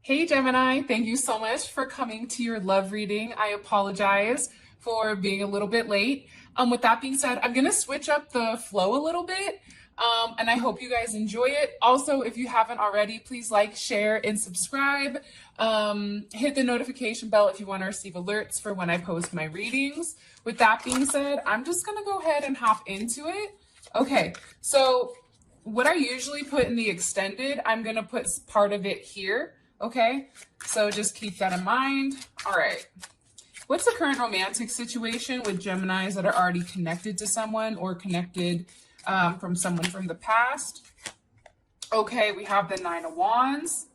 Hey Gemini, thank you so much for coming to your love reading. I apologize for being a little bit late. With that being said, I'm gonna switch up the flow a little bit, and I hope you guys enjoy it. Also, if you haven't already, please like, share, and subscribe. Hit the notification bell if you want to receive alerts for when I post my readings. With that being said, I'm just gonna go ahead and hop into it. Okay, so what I usually put in the extended, I'm gonna put part of it here. Okay, so just keep that in mind. All right. What's the current romantic situation with Geminis that are already connected to someone or connected from someone from the past? Okay, we have the Nine of Wands.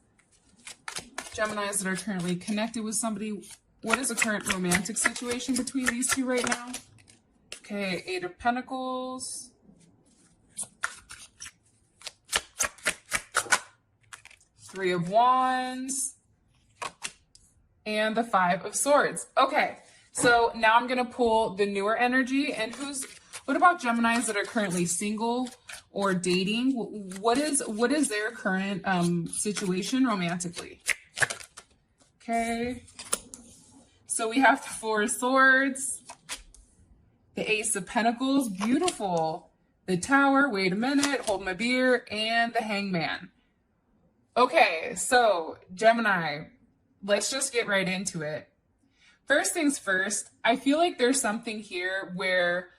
Geminis that are currently connected with somebody. What is the current romantic situation between these two right now? Okay, Eight of Pentacles. Three of Wands, and the Five of Swords. Okay, so now I'm gonna pull the newer energy. And what about Geminis that are currently single or dating? What is their current situation romantically? Okay, so we have the Four of Swords, the Ace of Pentacles, beautiful, the Tower, wait a minute, hold my beer, and the Hangman. Okay, so Gemini, let's just get right into it. First things first, I feel like there's something here where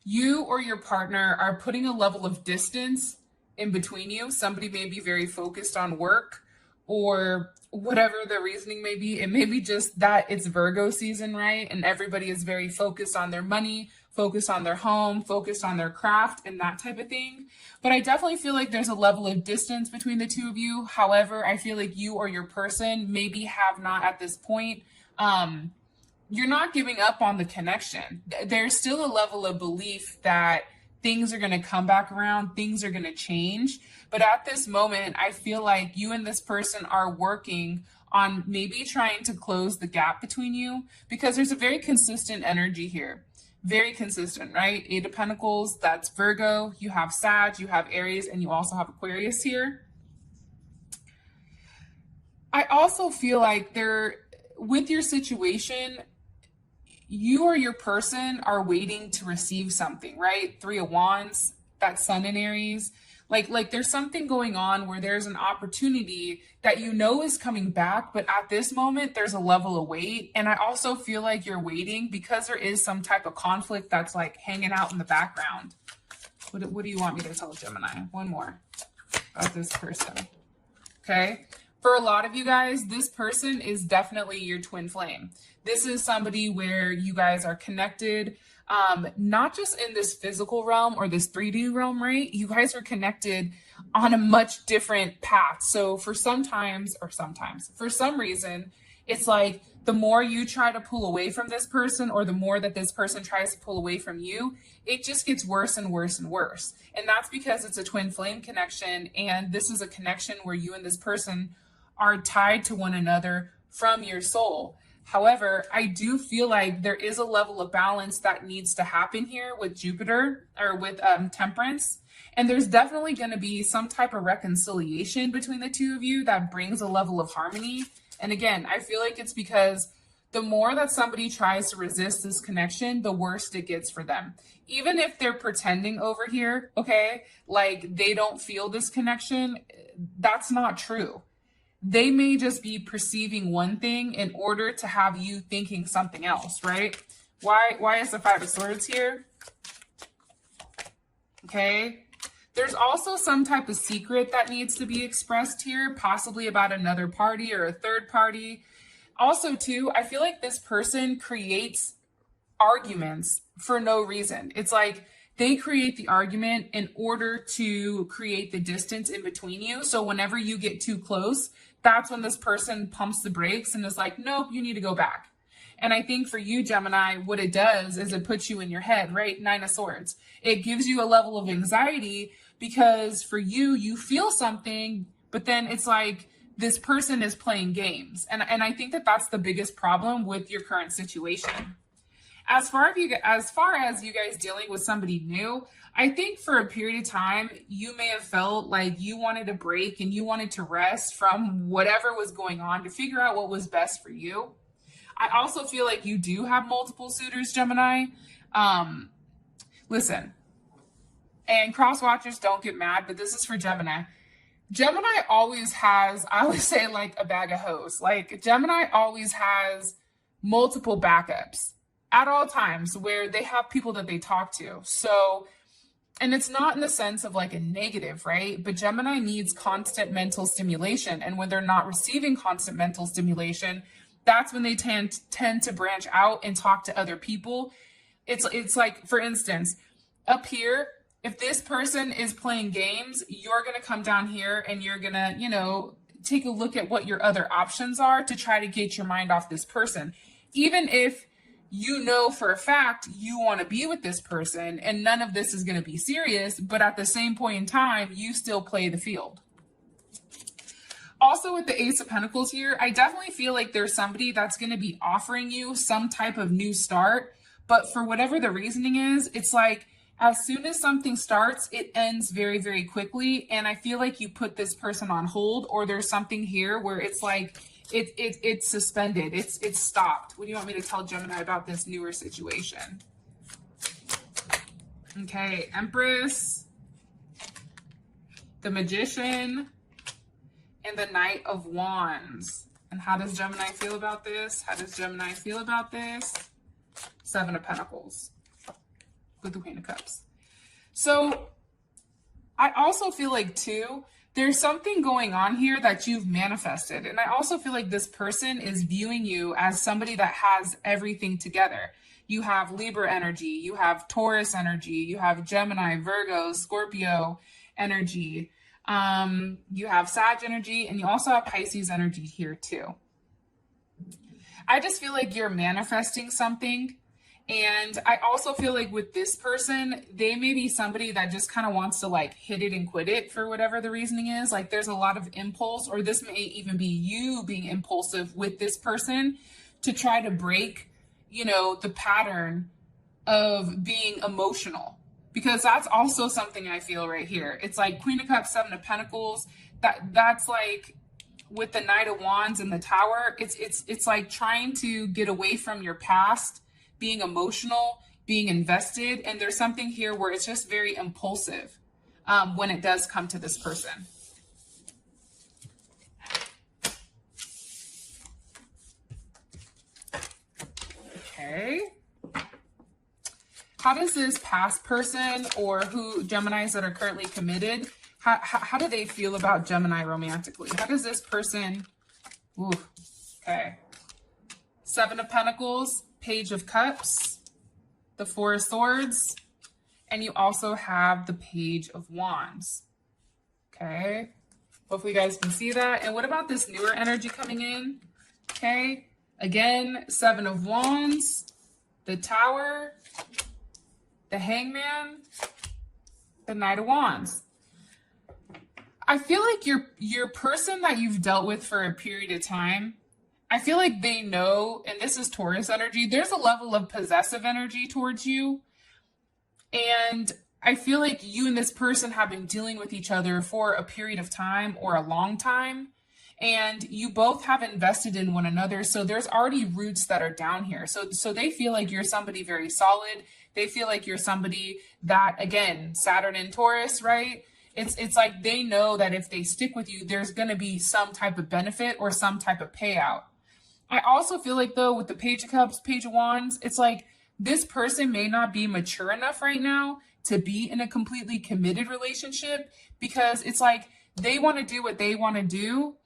you or your partner are putting a level of distance in between you. Somebody may be very focused on work or whatever the reasoning may be. It may be just that it's Virgo season, right? And everybody is very focused on their money, focused on their home, focused on their craft and that type of thing. But I definitely feel like there's a level of distance between the two of you. However, I feel like you or your person maybe have not at this point. You're not giving up on the connection. There's still a level of belief that things are going to come back around, things are going to change. But at this moment, I feel like you and this person are working on maybe trying to close the gap between you, because there's a very consistent energy here. Very consistent, right? Eight of Pentacles, that's Virgo. You have Sag, you have Aries, and you also have Aquarius here. I also feel like with your situation, you or your person are waiting to receive something, right? Three of Wands, that's Sun in Aries. Like there's something going on where there's an opportunity that you know is coming back, but at this moment there's a level of wait. And I also feel like you're waiting because there is some type of conflict that's like hanging out in the background. What do you want me to tell Gemini? One more about this person. Okay. For a lot of you guys, this person is definitely your twin flame. This is somebody where you guys are connected, not just in this physical realm or this 3D realm, right? You guys are connected on a much different path. So for some reason, it's like the more you try to pull away from this person or the more that this person tries to pull away from you, it just gets worse and worse and worse. And that's because it's a twin flame connection. And this is a connection where you and this person are tied to one another from your soul. However, I do feel like there is a level of balance that needs to happen here with Jupiter or with Temperance. And there's definitely going to be some type of reconciliation between the two of you that brings a level of harmony. And again, I feel like it's because the more that somebody tries to resist this connection, the worse it gets for them. Even if they're pretending over here, okay, like they don't feel this connection, that's not true. They may just be perceiving one thing in order to have you thinking something else, right? Why is the Five of Swords here? Okay. There's also some type of secret that needs to be expressed here, possibly about another party or a third party. Also, too, I feel like this person creates arguments for no reason. It's like they create the argument in order to create the distance in between you. So whenever you get too close, that's when this person pumps the brakes and is like, nope, you need to go back. And I think for you, Gemini, what it does is it puts you in your head, right? Nine of Swords. It gives you a level of anxiety because for you, you feel something, but then it's like this person is playing games. And I think that that's the biggest problem with your current situation. as far as you guys dealing with somebody new, I think for a period of time, you may have felt like you wanted a break and you wanted to rest from whatever was going on to figure out what was best for you. I also feel like you do have multiple suitors, Gemini. Listen, and cross watchers, don't get mad, but this is for Gemini. Gemini always has, I always say, like a bag of hose. Like Gemini always has multiple backups at all times where they have people that they talk to. So, and it's not in the sense of like a negative, right? But Gemini needs constant mental stimulation. And when they're not receiving constant mental stimulation, that's when they tend to branch out and talk to other people. It's like, for instance, up here, if this person is playing games, you're going to come down here and you're going to, take a look at what your other options are to try to get your mind off this person. Even if you know for a fact you want to be with this person and none of this is going to be serious, but at the same point in time, you still play the field. Also with the Ace of Pentacles here, I definitely feel like there's somebody that's going to be offering you some type of new start. But for whatever the reasoning is, it's like as soon as something starts, it ends very, very quickly. And I feel like you put this person on hold, or there's something here where it's like it's suspended. It's stopped. What do you want me to tell Gemini about this newer situation? Okay, Empress, the Magician, and the Knight of Wands. And how does Gemini feel about this? How does Gemini feel about this? Seven of Pentacles with the Queen of Cups. So I also feel like too, there's something going on here that you've manifested. And I also feel like this person is viewing you as somebody that has everything together. You have Libra energy, you have Taurus energy, you have Gemini, Virgo, Scorpio energy, you have Sag energy, and you also have Pisces energy here too. I just feel like you're manifesting something. And I also feel like with this person, they may be somebody that just kind of wants to like hit it and quit it for whatever the reasoning is. Like there's a lot of impulse, or this may even be you being impulsive with this person to try to break, the pattern of being emotional. Because that's also something I feel right here. It's like Queen of Cups, Seven of Pentacles. That's like with the Knight of Wands and the Tower. It's like trying to get away from your past, being emotional, being invested. And there's something here where it's just very impulsive when it does come to this person. Okay. How does this past person, or who Geminis that are currently committed, how do they feel about Gemini romantically? How does this person, okay. Seven of Pentacles, Page of Cups, the Four of Swords, and you also have the Page of Wands. Okay. Hopefully you guys can see that. And what about this newer energy coming in? Okay. Again, Seven of Wands, the Tower, the Hangman, the Knight of Wands. I feel like your person that you've dealt with for a period of time, I feel like they know, and this is Taurus energy, there's a level of possessive energy towards you. And I feel like you and this person have been dealing with each other for a period of time or a long time. And you both have invested in one another. So there's already roots that are down here. So they feel like you're somebody very solid. They feel like you're somebody that, again, Saturn and Taurus, right? It's like they know that if they stick with you, there's going to be some type of benefit or some type of payout. I also feel like, though, with the Page of Cups, Page of Wands, it's like this person may not be mature enough right now to be in a completely committed relationship, because it's like they want to do what they want to do.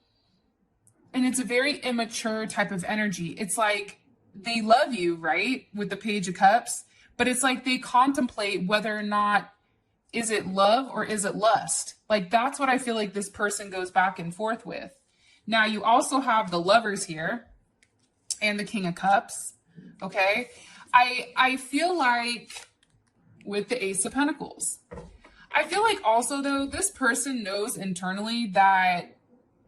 And it's a very immature type of energy. It's like they love you, right? With the Page of Cups, but it's like they contemplate whether or not, is it love or is it lust? Like that's what I feel like this person goes back and forth with. Now you also have the Lovers here and the King of Cups. Okay. I feel like with the Ace of Pentacles, I feel like also though, this person knows internally that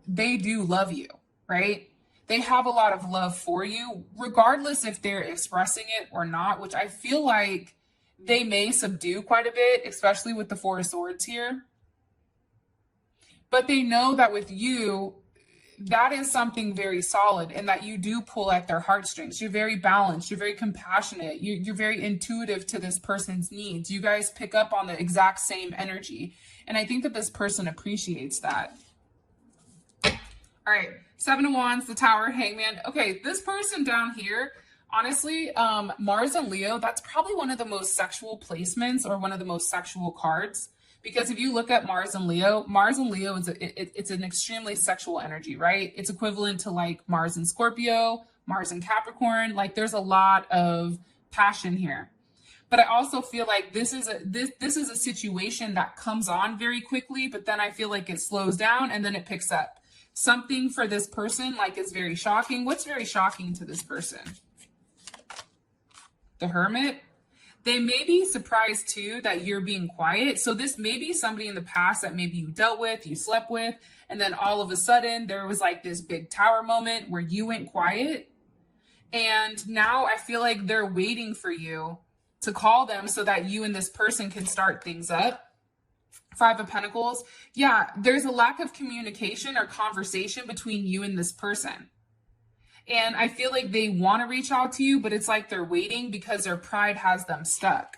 they do love you, right? They have a lot of love for you, regardless if they're expressing it or not, which I feel like they may subdue quite a bit, especially with the Four of Swords here. But they know that with you, that is something very solid, and that you do pull at their heartstrings. You're very balanced. You're very compassionate. You're very intuitive to this person's needs. You guys pick up on the exact same energy. And I think that this person appreciates that. All right. Seven of Wands, the Tower, Hangman. Okay, this person down here, honestly, Mars and Leo, that's probably one of the most sexual placements or one of the most sexual cards. Because if you look at Mars and Leo is it's an extremely sexual energy, right? It's equivalent to like Mars and Scorpio, Mars and Capricorn. Like there's a lot of passion here. But I also feel like this is a situation that comes on very quickly, but then I feel like it slows down and then it picks up. Something for this person like is very shocking. What's very shocking to this person? The Hermit. They may be surprised too that you're being quiet. So this may be somebody in the past that maybe you dealt with, you slept with, and then all of a sudden there was like this big tower moment where you went quiet. And now I feel like they're waiting for you to call them so that you and this person can start things up. Five of Pentacles. Yeah, there's a lack of communication or conversation between you and this person. And I feel like they want to reach out to you, but it's like they're waiting because their pride has them stuck.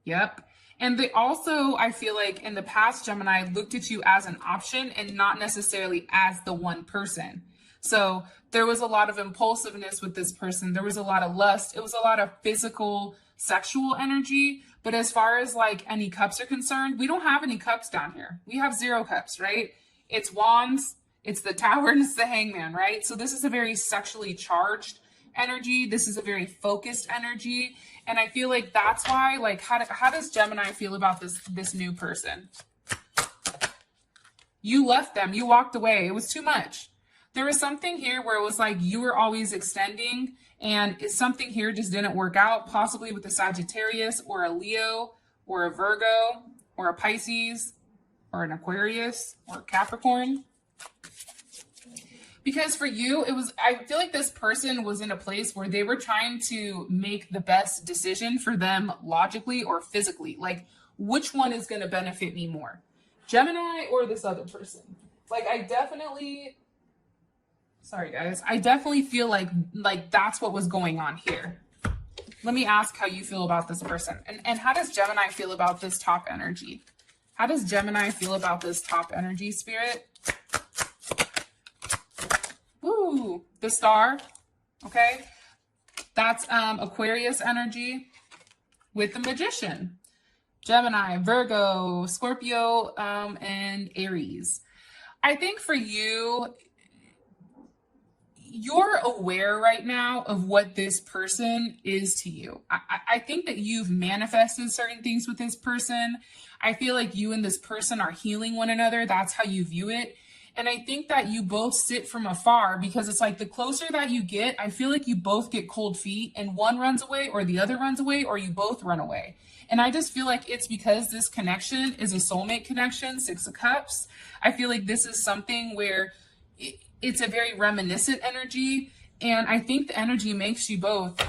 Yep. And they also, I feel like in the past, Gemini looked at you as an option and not necessarily as the one person. So there was a lot of impulsiveness with this person. There was a lot of lust. It was a lot of physical, sexual energy. But as far as like any cups are concerned, we don't have any cups down here. We have 0 cups, right? It's Wands. It's the Tower and it's the Hangman, right? So this is a very sexually charged energy. This is a very focused energy. And I feel like that's why, like, how does Gemini feel about this new person? You left them. You walked away. It was too much. There was something here where it was like you were always extending and something here just didn't work out, possibly with a Sagittarius or a Leo or a Virgo or a Pisces or an Aquarius or a Capricorn. Because for you, I feel like this person was in a place where they were trying to make the best decision for them logically or physically. Like, which one is going to benefit me more? Gemini or this other person? Like, I definitely feel like that's what was going on here. Let me ask how you feel about this person. And how does Gemini feel about this top energy? How does Gemini feel about this top energy, Spirit? Ooh, the Star, okay? That's Aquarius energy with the Magician. Gemini, Virgo, Scorpio, and Aries. I think for you, you're aware right now of what this person is to you. I think that you've manifested certain things with this person. I feel like you and this person are healing one another. That's how you view it. And I think that you both sit from afar because it's like the closer that you get, I feel like you both get cold feet and one runs away or the other runs away or you both run away. And I just feel like it's because this connection is a soulmate connection, 6 of Cups. I feel like this is something where it's a very reminiscent energy. And I think the energy makes you both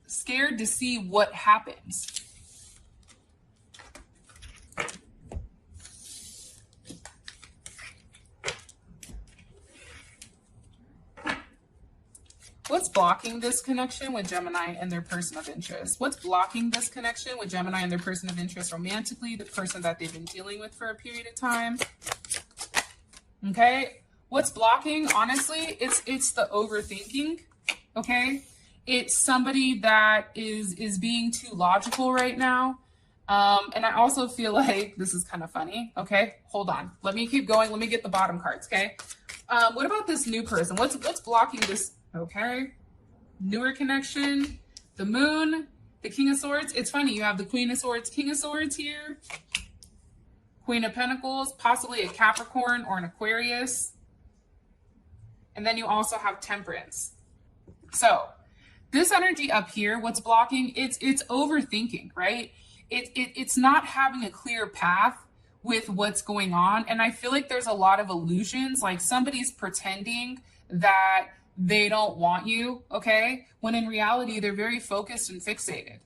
scared to see what happens. What's blocking this connection with Gemini and their person of interest? What's blocking this connection with Gemini and their person of interest romantically, the person that they've been dealing with for a period of time? Okay. What's blocking, honestly, it's the overthinking, okay? It's somebody that is being too logical right now. And I also feel like, this is kind of funny, okay? Hold on. Let me keep going. Let me get the bottom cards, okay? What about this new person? What's blocking this? Okay. Newer connection, the Moon, the King of Swords. It's funny. You have the Queen of Swords, King of Swords here. Queen of Pentacles, possibly a Capricorn or an Aquarius. And then you also have Temperance. So this energy up here, what's blocking, it's overthinking, right? It's not having a clear path with what's going on. And I feel like there's a lot of illusions, like somebody's pretending that they don't want you, okay? When in reality, they're very focused and fixated.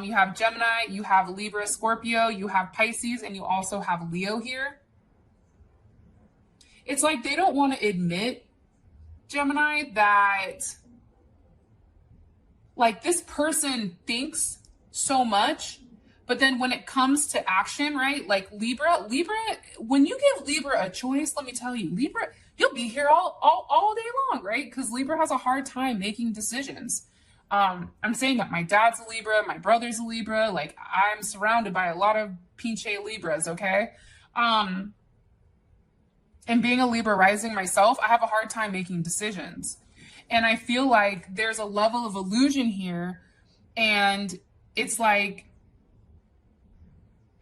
You have Gemini, you have Libra, Scorpio, you have Pisces, and you also have Leo here. It's like they don't want to admit, Gemini, that like this person thinks so much, but then when it comes to action, right? Like Libra, when you give Libra a choice, let me tell you, Libra, you'll be here all day long, right? Because Libra has a hard time making decisions. I'm saying that my dad's a Libra, my brother's a Libra, like I'm surrounded by a lot of pinche Libras, okay? And being a Libra rising myself, I have a hard time making decisions. And I feel like there's a level of illusion here. And it's like,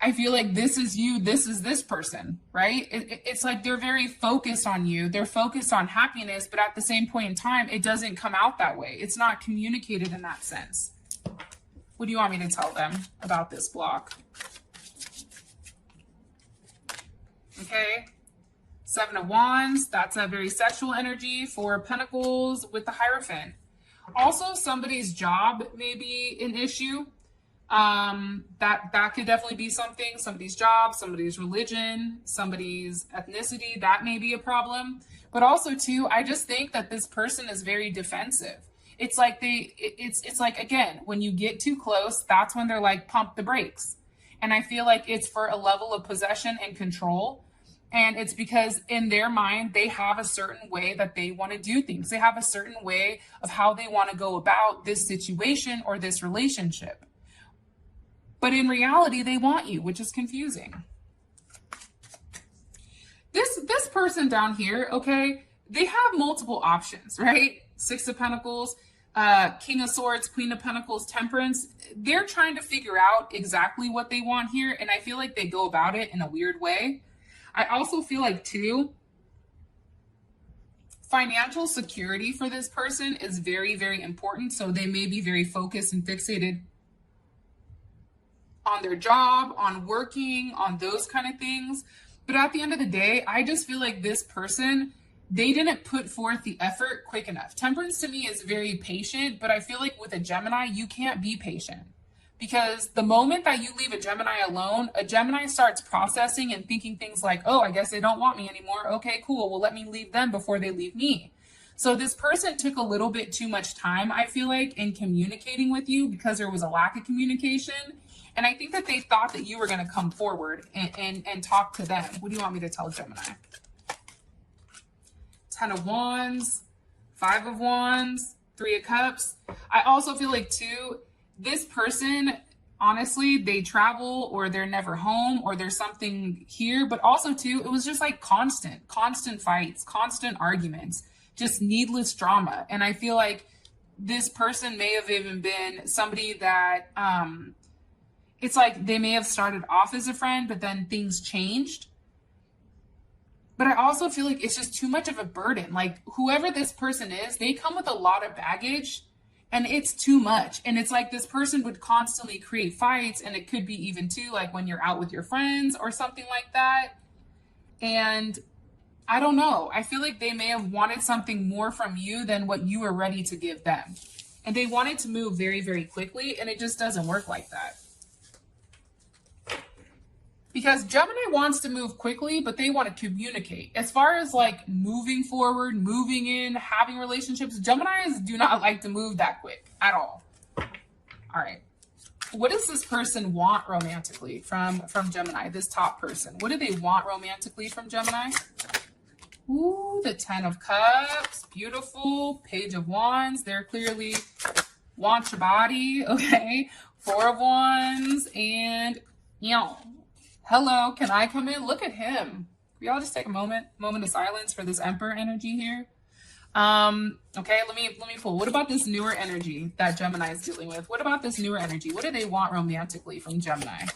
I feel like this is you, this is this person, right? It's like they're very focused on you. They're focused on happiness, but at the same point in time, it doesn't come out that way. It's not communicated in that sense. What do you want me to tell them about this block? Okay. 7 of Wands, that's a very sexual energy. 4 of Pentacles with the Hierophant. Also, somebody's job may be an issue. That could definitely be something. Somebody's job, somebody's religion, somebody's ethnicity, that may be a problem. But also too, I just think that this person is very defensive. It's like it's like, again, when you get too close, that's when they're like, pump the brakes. And I feel like it's for a level of possession and control. And it's because in their mind, they have a certain way that they want to do things. They have a certain way of how they want to go about this situation or this relationship. But in reality, they want you, which is confusing. This person down here, okay, they have multiple options, right? 6 of Pentacles, King of Swords, Queen of Pentacles, Temperance. They're trying to figure out exactly what they want here. And I feel like they go about it in a weird way. I also feel like, too, financial security for this person is very, very important. So they may be very focused and fixated on their job, on working, on those kind of things. But at the end of the day, I just feel like this person, they didn't put forth the effort quick enough. Temperance to me is very patient, but I feel like with a Gemini, you can't be patient. Because the moment that you leave a Gemini alone, a Gemini starts processing and thinking things like, oh, I guess they don't want me anymore. Okay, cool. Well, let me leave them before they leave me. So this person took a little bit too much time, I feel like, in communicating with you because there was a lack of communication. And I think that they thought that you were going to come forward and talk to them. What do you want me to tell Gemini? 10 of Wands, 5 of Wands, 3 of Cups. I also feel like, too, this person, honestly, they travel or they're never home or there's something here. But also, too, it was just like constant fights, constant arguments, just needless drama. And I feel like this person may have even been somebody that... it's like they may have started off as a friend, but then things changed. But I also feel like it's just too much of a burden. Like whoever this person is, they come with a lot of baggage and it's too much. And it's like this person would constantly create fights, and it could be even too like when you're out with your friends or something like that. And I don't know. I feel like they may have wanted something more from you than what you were ready to give them. And they wanted to move very, very quickly, and it just doesn't work like that. Because Gemini wants to move quickly, but they want to communicate. As far as like moving forward, moving in, having relationships, Geminis do not like to move that quick at all. All right. What does this person want romantically from Gemini, this top person? What do they want romantically from Gemini? Ooh, the 10 of Cups. Beautiful. Page of Wands. They're clearly want your body. Okay. 4 of Wands. And, you know, hello, can I come in? Look at him. We all just take a moment of silence for this Emperor energy here. Okay, let me pull. What about this newer energy that Gemini is dealing with? What about this newer energy? What do they want romantically from Gemini?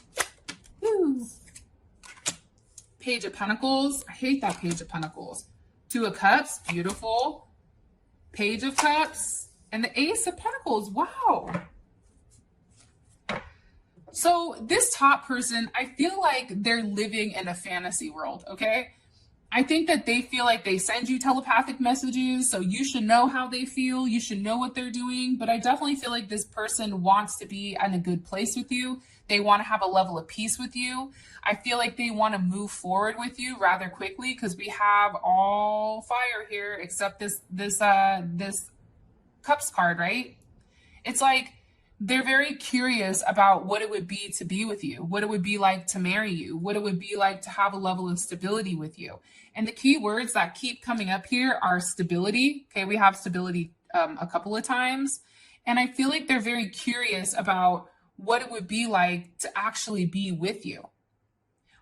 Woo. Page of Pentacles. I hate that Page of Pentacles. 2 of Cups. Beautiful. Page of Cups. And the Ace of Pentacles. Wow. So this top person, I feel like they're living in a fantasy world, okay? I think that they feel like they send you telepathic messages, so you should know how they feel. You should know what they're doing. But I definitely feel like this person wants to be in a good place with you. They want to have a level of peace with you. I feel like they want to move forward with you rather quickly because we have all fire here except this cups card, right? It's like they're very curious about what it would be to be with you, what it would be like to marry you, what it would be like to have a level of stability with you. And the key words that keep coming up here are stability. Okay, we have stability a couple of times. And I feel like they're very curious about what it would be like to actually be with you,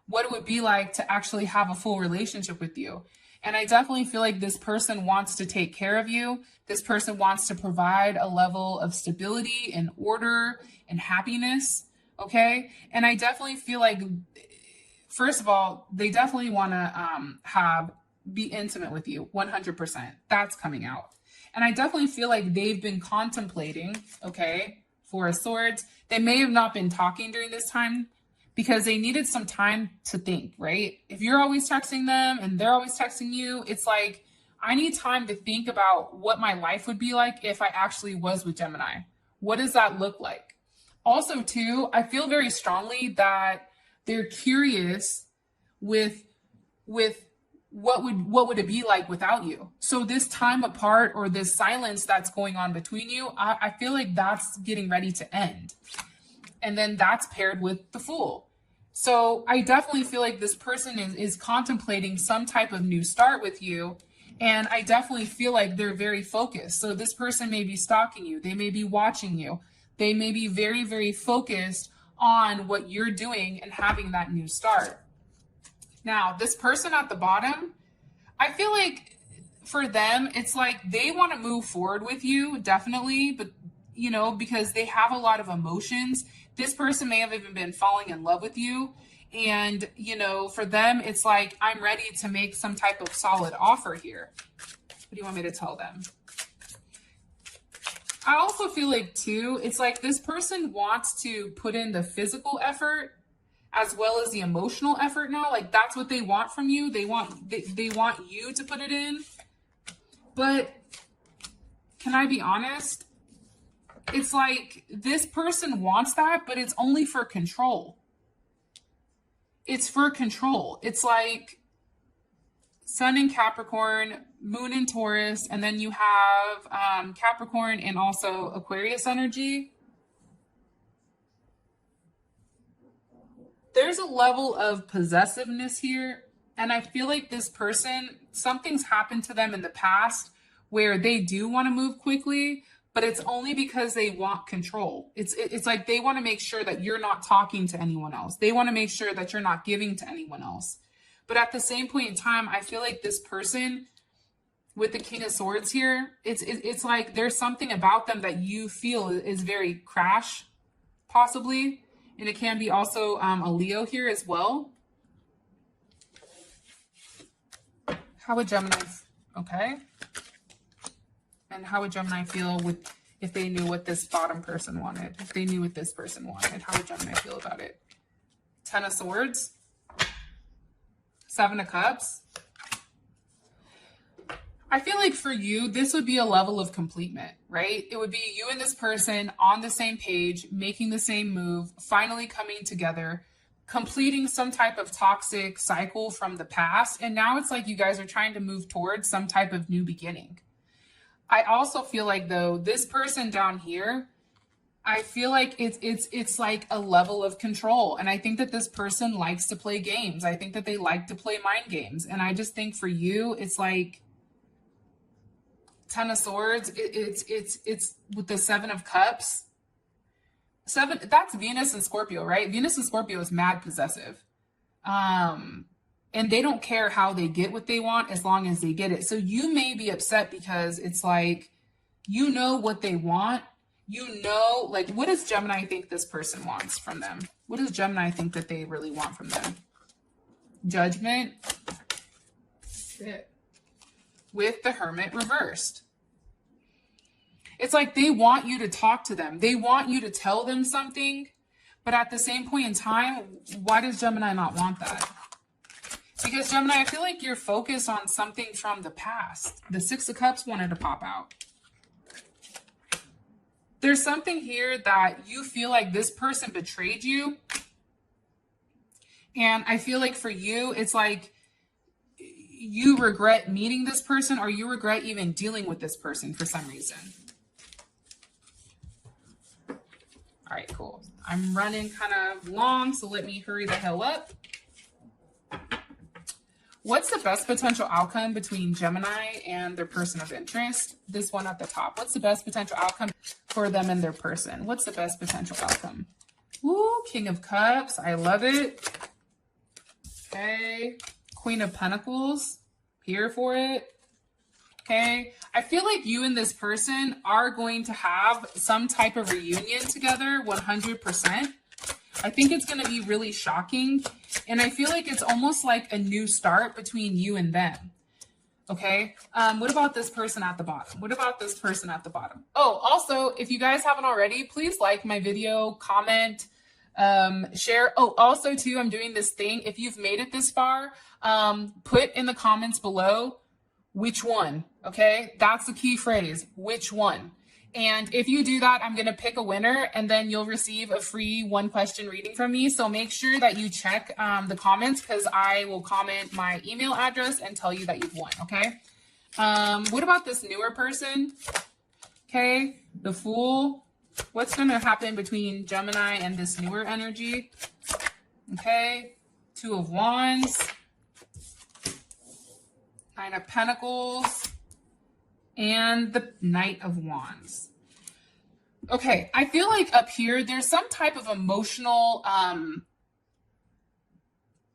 what it would be like to actually have a full relationship with you. And I definitely feel like this person wants to take care of you. This person wants to provide a level of stability and order and happiness. Okay. And I definitely feel like, first of all, they definitely want to be intimate with you 100%. That's coming out. And I definitely feel like they've been contemplating, okay, Four of Swords. They may have not been talking during this time because they needed some time to think, right? If you're always texting them and they're always texting you, it's like, I need time to think about what my life would be like if I actually was with Gemini. What does that look like? Also, too, I feel very strongly that they're curious with what would it be like without you. So this time apart or this silence that's going on between you, I feel like that's getting ready to end. And then that's paired with the Fool. So I definitely feel like this person is contemplating some type of new start with you. And I definitely feel like they're very focused. So this person may be stalking you. They may be watching you. They may be very, very focused on what you're doing and having that new start. Now, this person at the bottom, I feel like for them, it's like they want to move forward with you, definitely. But, you know, because they have a lot of emotions. This person may have even been falling in love with you. And, you know, for them, it's like, I'm ready to make some type of solid offer here. What do you want me to tell them? I also feel like, too, it's like this person wants to put in the physical effort as well as the emotional effort now. Like, that's what they want from you. They want you to put it in. But can I be honest? It's like this person wants that, but it's only for control. It's for control. It's like Sun in Capricorn, Moon in Taurus, and then you have Capricorn and also Aquarius energy. There's a level of possessiveness here. And I feel like this person, something's happened to them in the past where they do want to move quickly, but it's only because they want control. It's like they want to make sure that you're not talking to anyone else. They want to make sure that you're not giving to anyone else. But at the same point in time, I feel like this person with the King of Swords here, it's like there's something about them that you feel is very crash, possibly. And it can be also a Leo here as well. How would Gemini, okay? And how would Gemini feel if they knew what this bottom person wanted? If they knew what this person wanted, how would Gemini feel about it? Ten of Swords. Seven of Cups. I feel like for you, this would be a level of completement, right? It would be you and this person on the same page, making the same move, finally coming together, completing some type of toxic cycle from the past. And now it's like you guys are trying to move towards some type of new beginning. I also feel like, though, this person down here, I feel like it's like a level of control. And I think that this person likes to play games. I think that they like to play mind games. And I just think for you, it's like Ten of Swords. It's with the Seven of Cups. That's Venus and Scorpio, right? Venus and Scorpio is mad possessive. And they don't care how they get what they want as long as they get it. So you may be upset because it's like, you know what they want. You know, like, what does Gemini think this person wants from them? What does Gemini think that they really want from them? Judgment. Shit. With the Hermit reversed. It's like they want you to talk to them. They want you to tell them something, But at the same point in time, why does Gemini not want that? Because Gemini, I feel like you're focused on something from the past. The Six of Cups wanted to pop out. There's something here that you feel like this person betrayed you. And I feel like for you, it's like you regret meeting this person, or you regret even dealing with this person for some reason. All right, cool. I'm running kind of long, so let me hurry the hell up. What's the best potential outcome between Gemini and their person of interest? This one at the top. What's the best potential outcome for them and their person? What's the best potential outcome? Ooh, King of Cups. I love it. Okay. Queen of Pentacles. Here for it. Okay. I feel like you and this person are going to have some type of reunion together, 100%. I think it's going to be really shocking. And I feel like it's almost like a new start between you and them. Okay. What about this person at the bottom? What about this person at the bottom? Oh, also, if you guys haven't already, please like my video, comment, share. Oh, also too, I'm doing this thing. If you've made it this far, put in the comments below, which one? Okay. That's the key phrase. Which one? And if you do that, I'm going to pick a winner, and then you'll receive a free 1-question reading from me. So make sure that you check the comments, because I will comment my email address and tell you that you've won. Okay. What about this newer person? Okay. The Fool. What's going to happen between Gemini and this newer energy? Okay. Two of Wands. Nine of Pentacles. And the Knight of Wands. Okay, I feel like up here, there's some type of emotional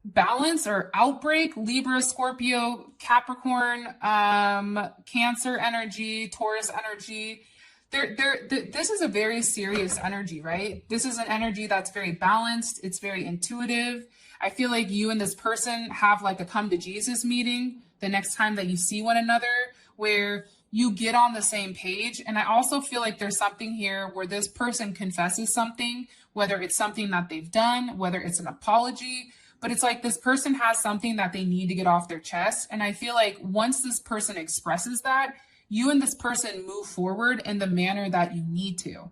balance or outbreak. Libra, Scorpio, Capricorn, Cancer energy, Taurus energy. This is a very serious energy, right? This is an energy that's very balanced. It's very intuitive. I feel like you and this person have like a come to Jesus meeting the next time that you see one another, where you get on the same page. And I also feel like there's something here where this person confesses something, whether it's something that they've done, whether it's an apology, but it's like this person has something that they need to get off their chest. And I feel like once this person expresses that, you and this person move forward in the manner that you need to.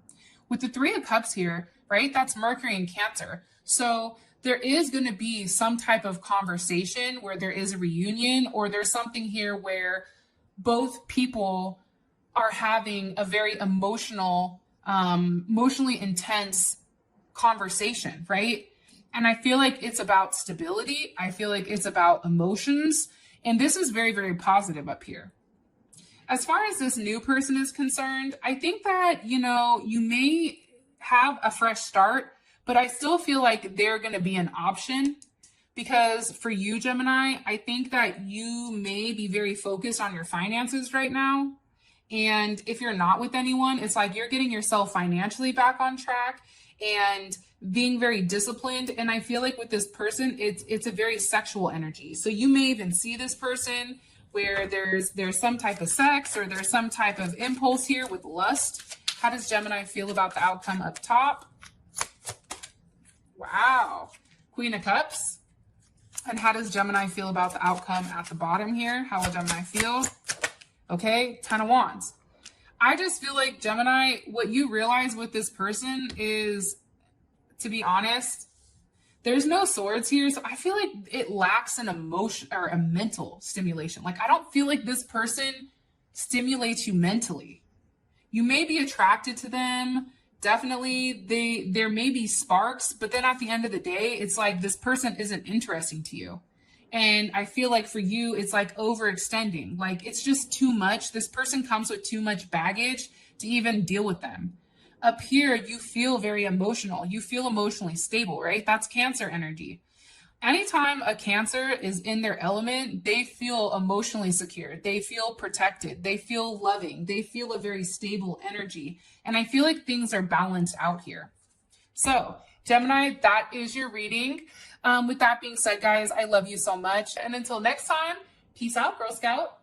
With the Three of Cups here, right? That's Mercury and Cancer. So there is going to be some type of conversation where there is a reunion, or there's something here where both people are having a very emotionally intense conversation, right? And I feel like it's about stability. I feel like it's about emotions. And this is very, very positive up here. As far as this new person is concerned, I think that, you know, you may have a fresh start, but I still feel like they're going to be an option. Because for you, Gemini, I think that you may be very focused on your finances right now. And if you're not with anyone, it's like you're getting yourself financially back on track and being very disciplined. And I feel like with this person, it's a very sexual energy. So you may even see this person where there's some type of sex, or there's some type of impulse here with lust. How does Gemini feel about the outcome up top? Wow. Queen of Cups. And how does Gemini feel about the outcome at the bottom here? How will Gemini feel? Okay, Ten of Wands. I just feel like, Gemini, what you realize with this person is, to be honest, there's no swords here. So I feel like it lacks an emotion or a mental stimulation. Like, I don't feel like this person stimulates you mentally. You may be attracted to them. Definitely, there may be sparks, but then at the end of the day, it's like this person isn't interesting to you. And I feel like for you, it's like overextending. Like, it's just too much. This person comes with too much baggage to even deal with them. Up here, you feel very emotional. You feel emotionally stable, right? That's Cancer energy. Anytime a Cancer is in their element, they feel emotionally secure. They feel protected. They feel loving. They feel a very stable energy. And I feel like things are balanced out here. So, Gemini, that is your reading. With that being said, guys, I love you so much. And until next time, peace out, Girl Scout.